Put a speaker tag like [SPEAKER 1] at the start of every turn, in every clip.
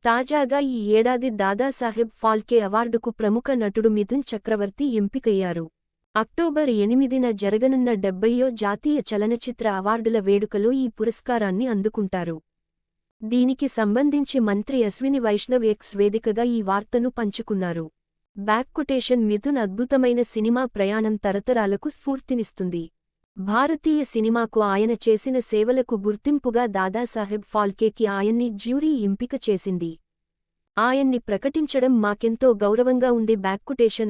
[SPEAKER 1] తాజాగా ఈ ఏడాది దాదాసాహెబ్ ఫాల్కే అవార్డుకు ప్రముఖ నటుడు మిథున్ చక్రవర్తి ఎంపికయ్యారు. అక్టోబర్ 8న జరగనున్న 70వ జాతీయ చలనచిత్ర అవార్డుల వేడుకలో ఈ పురస్కారాన్ని అందుకుంటారు. దీనికి సంబంధించి మంత్రి అశ్విని వైష్ణవ్ ఎక్స్ వేదికగా ఈ వార్తను పంచుకున్నారు. మిథున్ అద్భుతమైన సినిమా ప్రయాణం తరతరాలకు స్ఫూర్తినిస్తుంది. భారతీయ సినిమాకు ఆయన చేసిన సేవలకు గుర్తింపుగా దాదాసాహెబ్ ఫాల్కేకి ఆయన్ని జ్యూరీ ఎంపిక చేసింది. ఆయన్ని ప్రకటించడం మాకెంతో గౌరవంగా ఉంది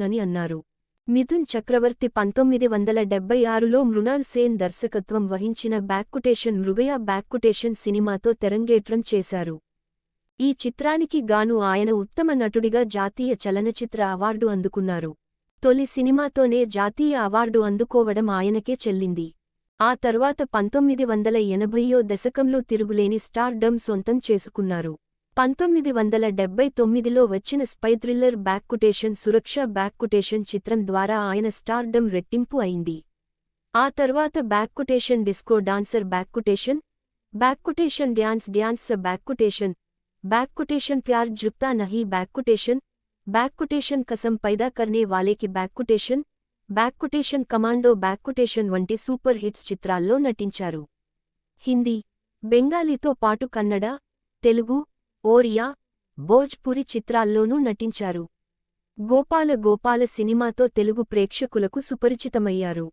[SPEAKER 1] అని అన్నారు. మిథున్ చక్రవర్తి 1976లో మృణాల్ సేన్ దర్శకత్వం వహించిన మృగయా సినిమాతో తెరంగేట్రం చేశారు. ఈ చిత్రానికి గాను ఆయన ఉత్తమ నటుడిగా జాతీయ చలనచిత్ర అవార్డు అందుకున్నారు. తొలి సినిమాతోనే జాతీయ అవార్డు అందుకోవడం ఆయనకే చెల్లింది. ఆ తర్వాత 1980వ దశకంలో తిరుగులేని స్టార్ డమ్ సొంతం చేసుకున్నారు. 1979లో వచ్చిన స్పై థ్రిల్లర్ సురక్ష చిత్రం ద్వారా ఆయన స్టార్ డమ్ రెట్టింపు అయింది. ఆ తర్వాత డిస్కో డాన్సర్ డ్యాన్స్ ప్యార్ జుప్తా నహీ కసం పైదా కర్నే వాలేకి కమాండో వంటి సూపర్ హిట్స్ చిత్రాల్లో నటించారు. హిందీ, బెంగాలీతో పాటు కన్నడ, తెలుగు, ఓరియా, భోజ్పురి చిత్రాల్లోనూ నటించారు. గోపాల సినిమాతో తెలుగు ప్రేక్షకులకు సుపరిచితమయ్యారు.